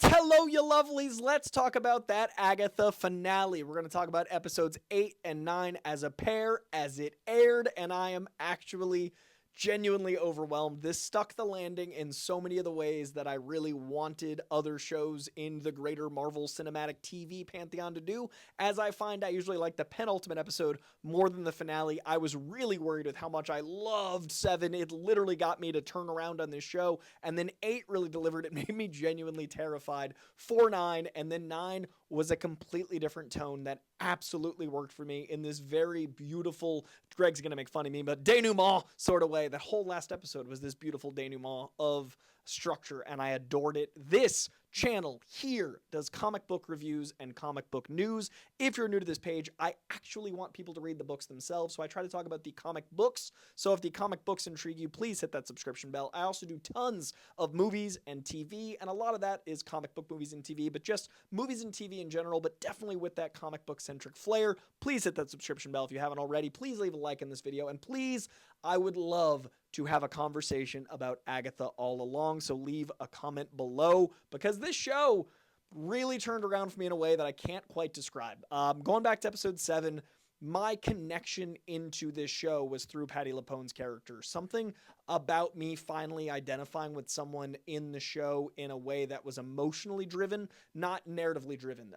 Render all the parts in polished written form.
Hello, you lovelies. Let's talk about that Agatha finale. We're going to talk about episodes 8 and 9 as a pair, as it aired, and I am actually genuinely overwhelmed. This stuck the landing in so many of the ways that I really wanted other shows in the greater Marvel Cinematic TV pantheon to do. As I find, I usually like the penultimate episode more than the finale. I was really worried with how much I loved 7. It literally got me to turn around on this show, and then 8 really delivered. It made me genuinely terrified for 9, and then 9 was a completely different tone that absolutely worked for me in this very beautiful, Greg's gonna make fun of me, but denouement sort of way. That whole last episode was this beautiful denouement of structure, and I adored it. This channel here does comic book reviews and comic book news. If you're new to this page, I actually want people to read the books themselves, so I try to talk about the comic books. So if the comic books intrigue you, please hit that subscription bell. I also do tons of movies and TV, and a lot of that is comic book movies and TV, but just movies and TV in general, but definitely with that comic book centric flair. Please hit that subscription bell if you haven't already. Please leave a like in this video, and please, I would love to have a conversation about Agatha All Along, so leave a comment below, because this show really turned around for me in a way that I can't quite describe. Going back to episode 7, my connection into this show was through Patti LuPone's character. Something about me finally identifying with someone in the show in a way that was emotionally driven, not narratively driven.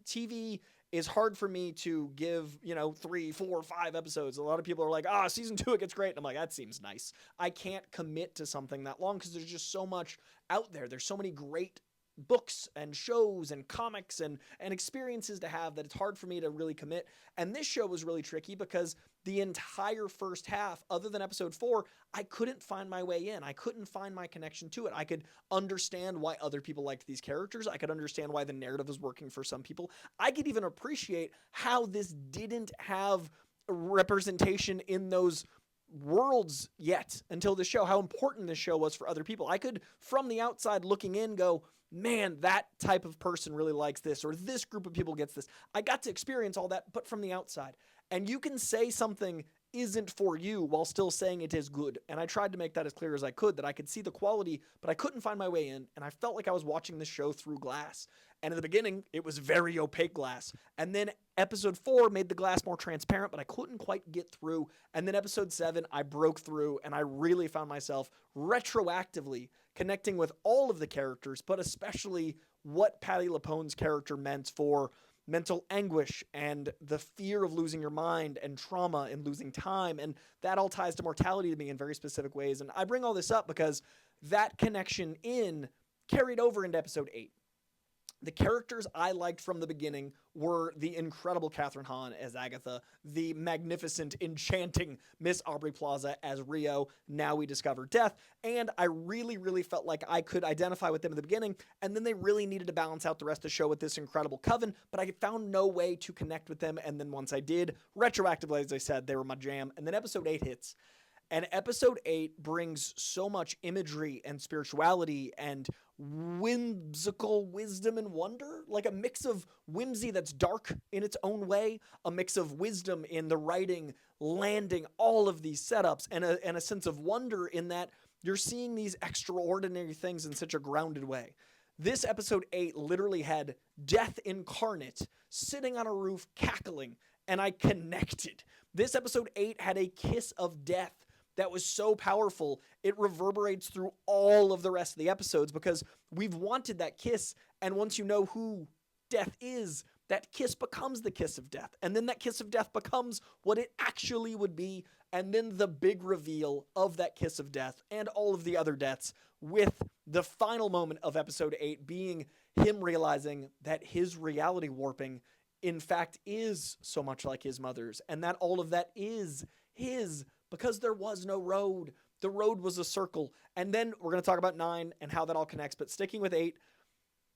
TV is hard for me to give, 3, 4, 5 episodes. A lot of people are like, season 2, it gets great. And I'm like, that seems nice. I can't commit to something that long because there's just so much out there. There's so many great books and shows and comics and experiences to have that it's hard for me to really commit. And this show was really tricky because the entire first half, other than episode 4, I couldn't find my way in. I couldn't find my connection to it. I could understand why other people liked these characters. I could understand why the narrative was working for some people. I could even appreciate how this didn't have representation in those worlds yet until the show, how important this show was for other people. I could, from the outside looking in, go, man, that type of person really likes this, or this group of people gets this. I got to experience all that, but from the outside. And you can say something isn't for you while still saying it is good. And I tried to make that as clear as I could, that I could see the quality, but I couldn't find my way in. And I felt like I was watching this show through glass. And in the beginning, it was very opaque glass. And then episode 4 made the glass more transparent, but I couldn't quite get through. And then episode 7, I broke through, and I really found myself retroactively connecting with all of the characters, but especially what Patti LuPone's character meant for mental anguish and the fear of losing your mind and trauma and losing time. And that all ties to mortality to me in very specific ways. And I bring all this up because that connection carried over into episode 8. The characters I liked from the beginning were the incredible Catherine Hahn as Agatha, the magnificent, enchanting Miss Aubrey Plaza as Rio, Now We Discover Death, and I really, really felt like I could identify with them at the beginning, and then they really needed to balance out the rest of the show with this incredible coven, but I found no way to connect with them, and then once I did, retroactively, as I said, they were my jam, and then episode 8 hits. And episode 8 brings so much imagery and spirituality and whimsical wisdom and wonder, like a mix of whimsy that's dark in its own way, a mix of wisdom in the writing, landing all of these setups, and a sense of wonder in that you're seeing these extraordinary things in such a grounded way. This episode 8 literally had death incarnate sitting on a roof cackling, and I connected. This episode 8 had a kiss of death that was so powerful, it reverberates through all of the rest of the episodes because we've wanted that kiss, and once you know who death is, that kiss becomes the kiss of death, and then that kiss of death becomes what it actually would be, and then the big reveal of that kiss of death and all of the other deaths, with the final moment of episode 8 being him realizing that his reality warping in fact is so much like his mother's, and that all of that is his, because there was no road. The road was a circle. And then we're going to talk about 9 and how that all connects. But sticking with 8,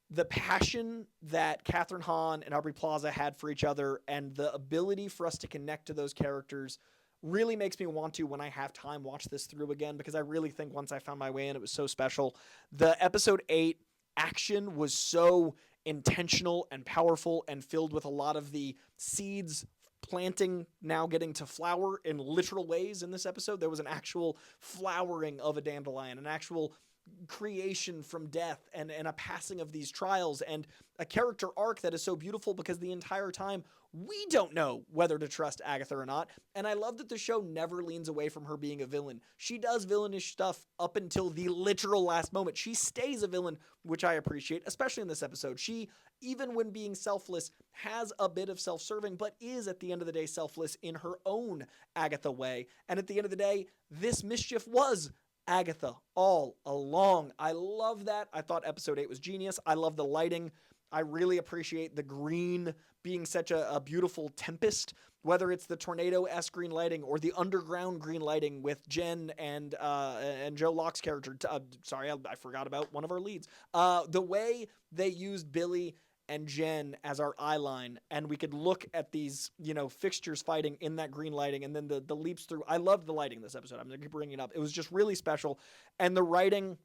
the passion that Catherine Hahn and Aubrey Plaza had for each other and the ability for us to connect to those characters really makes me want to, when I have time, watch this through again, because I really think once I found my way in, it was so special. The episode 8 action was so intentional and powerful and filled with a lot of the seeds planting now getting to flower in literal ways in this episode. There was an actual flowering of a dandelion, an actual creation from death and a passing of these trials and a character arc that is so beautiful because the entire time we don't know whether to trust Agatha or not. And I love that the show never leans away from her being a villain. She does villainish stuff up until the literal last moment. She stays a villain, which I appreciate, especially in this episode. She, even when being selfless, has a bit of self-serving, but is at the end of the day selfless in her own Agatha way. And at the end of the day, this mischief was Agatha all along. I love that. I thought episode 8 was genius. I love the lighting. I really appreciate the green being such a beautiful tempest, whether it's the tornado-esque green lighting or the underground green lighting with Jen and Joe Locke's character. Sorry, I forgot about one of our leads. The way they used Billy and Jen as our eye line, and we could look at these, fixtures fighting in that green lighting, and then the leaps through. I loved the lighting this episode. I'm going to keep bringing it up. It was just really special, and the writing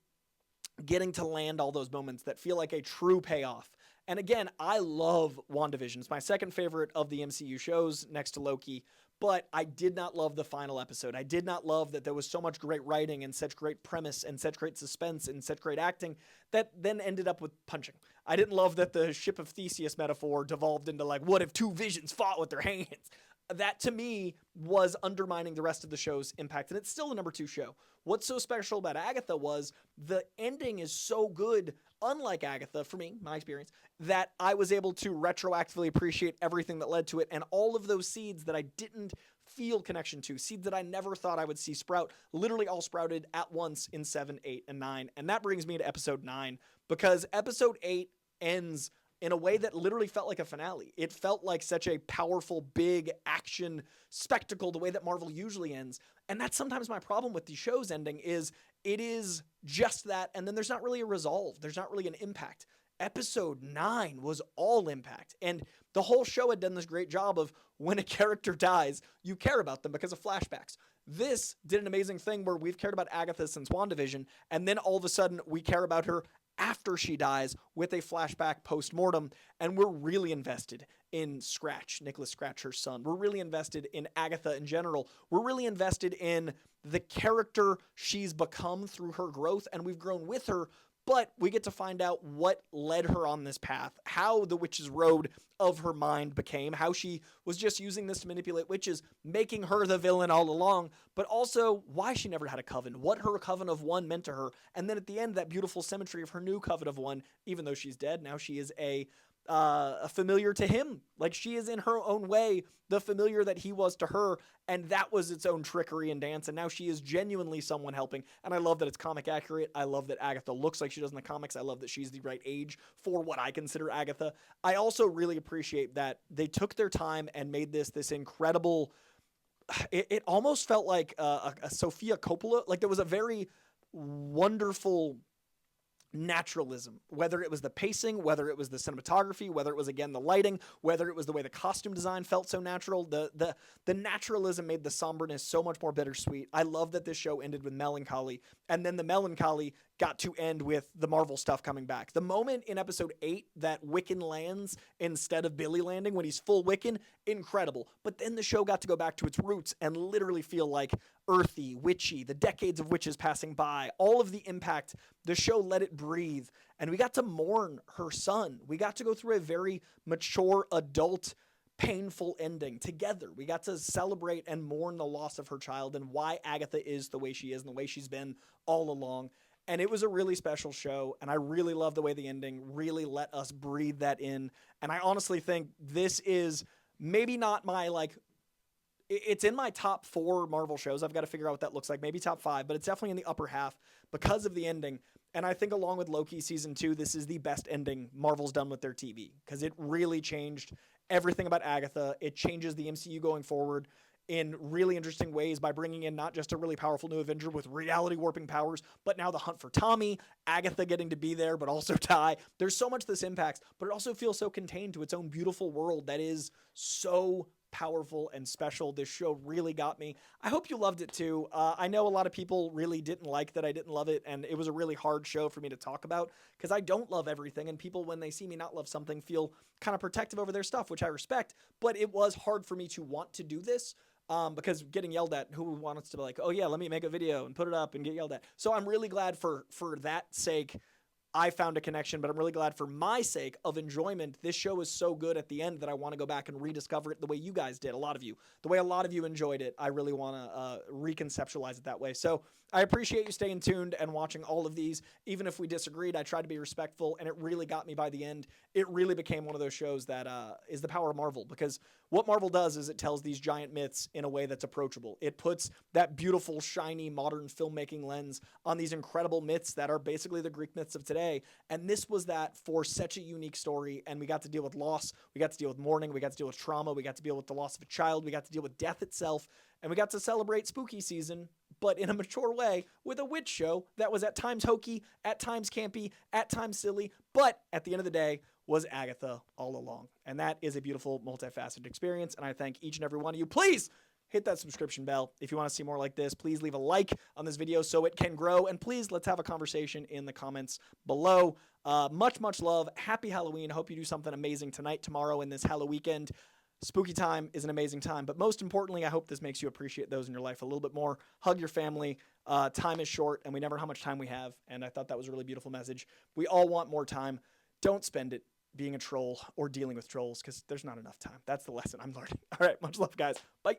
getting to land all those moments that feel like a true payoff. And again, I love WandaVision. It's my second favorite of the MCU shows next to Loki, but I did not love the final episode. I did not love that there was so much great writing and such great premise and such great suspense and such great acting that then ended up with punching. I didn't love that the ship of Theseus metaphor devolved into like, what if two visions fought with their hands? That to me was undermining the rest of the show's impact, and it's still the number 2 show. What's so special about Agatha was the ending is so good, unlike Agatha, for me, my experience, that I was able to retroactively appreciate everything that led to it, and all of those seeds that I didn't feel connection to, seeds that I never thought I would see sprout, literally all sprouted at once in 7, 8, and 9. And that brings me to episode 9, because episode 8 ends in a way that literally felt like a finale. It felt like such a powerful, big action spectacle, the way that Marvel usually ends. And that's sometimes my problem with the show's ending is it is just that, and then there's not really a resolve. There's not really an impact. Episode 9 was all impact. And the whole show had done this great job of when a character dies, you care about them because of flashbacks. This did an amazing thing where we've cared about Agatha since WandaVision, and then all of a sudden we care about her after she dies with a flashback post-mortem, and we're really invested in Scratch, Nicholas Scratch, her son. We're really invested in Agatha in general. We're really invested in the character she's become through her growth, and we've grown with her, but we get to find out what led her on this path, how the witch's road of her mind became, how she was just using this to manipulate witches, making her the villain all along, but also why she never had a coven, what her coven of one meant to her, and then at the end, that beautiful symmetry of her new coven of one, even though she's dead, now she is a familiar to him. Like, she is in her own way the familiar that he was to her, and that was its own trickery and dance, and now she is genuinely someone helping. And I love that it's comic accurate. I love that Agatha looks like she does in the comics. I love that she's the right age for what I consider Agatha. I also really appreciate that they took their time and made this incredible. It almost felt like a Sofia Coppola. Like, there was a very wonderful naturalism, whether it was the pacing, whether it was the cinematography, whether it was, again, the lighting, whether it was the way the costume design felt so natural. The naturalism made the somberness so much more bittersweet. I love that this show ended with melancholy, and then the melancholy got to end with the Marvel stuff coming back. The moment in episode 8 that Wiccan lands instead of Billy landing when he's full Wiccan, incredible. But then the show got to go back to its roots and literally feel like earthy, witchy, the decades of witches passing by, all of the impact. The show let it breathe, and we got to mourn her son. We got to go through a very mature, adult, painful ending together. We got to celebrate and mourn the loss of her child and why Agatha is the way she is and the way she's been all along. And it was a really special show, and I really love the way the ending really let us breathe that in. And I honestly think this is maybe not my, it's in my top 4 Marvel shows. I've got to figure out what that looks like. Maybe top 5, but it's definitely in the upper half because of the ending. And I think along with Loki season 2, this is the best ending Marvel's done with their TV because it really changed everything about Agatha. It changes the MCU going forward in really interesting ways by bringing in not just a really powerful new Avenger with reality warping powers, but now the hunt for Tommy, Agatha getting to be there, but also die. There's so much this impacts, but it also feels so contained to its own beautiful world that is so powerful and special. This show really got me. I hope you loved it too. I know a lot of people really didn't like that I didn't love it, and it was a really hard show for me to talk about because I don't love everything, and people, when they see me not love something, feel kind of protective over their stuff, which I respect, but it was hard for me to want to do this. because getting yelled at, who would want us to be like, oh yeah, let me make a video and put it up and get yelled at. So I'm really glad for that sake I found a connection, but I'm really glad for my sake of enjoyment. This show is so good at the end that I want to go back and rediscover it the way you guys did. A lot of you, the way a lot of you enjoyed it. I really want to reconceptualize it that way. So I appreciate you staying tuned and watching all of these. Even if we disagreed, I tried to be respectful, and it really got me by the end. It really became one of those shows that is the power of Marvel, because what Marvel does is it tells these giant myths in a way that's approachable. It puts that beautiful, shiny, modern filmmaking lens on these incredible myths that are basically the Greek myths of today. And this was that for such a unique story. And we got to deal with loss. We got to deal with mourning. We got to deal with trauma. We got to deal with the loss of a child. We got to deal with death itself. And we got to celebrate spooky season, but in a mature way, with a witch show that was at times hokey, at times campy, at times silly, but at the end of the day was Agatha all along. And that is a beautiful, multifaceted experience. And I thank each and every one of you. Please hit that subscription bell if you want to see more like this. Please leave a like on this video so it can grow. And please, let's have a conversation in the comments below. Much love. Happy Halloween. Hope you do something amazing tonight, tomorrow, and this Halloween weekend. Spooky time is an amazing time, but most importantly, I hope this makes you appreciate those in your life a little bit more. Hug your family. Time is short, and we never know how much time we have, and I thought that was a really beautiful message. We all want more time. Don't spend it being a troll or dealing with trolls, because there's not enough time. That's the lesson I'm learning. All right, much love, guys. Bye.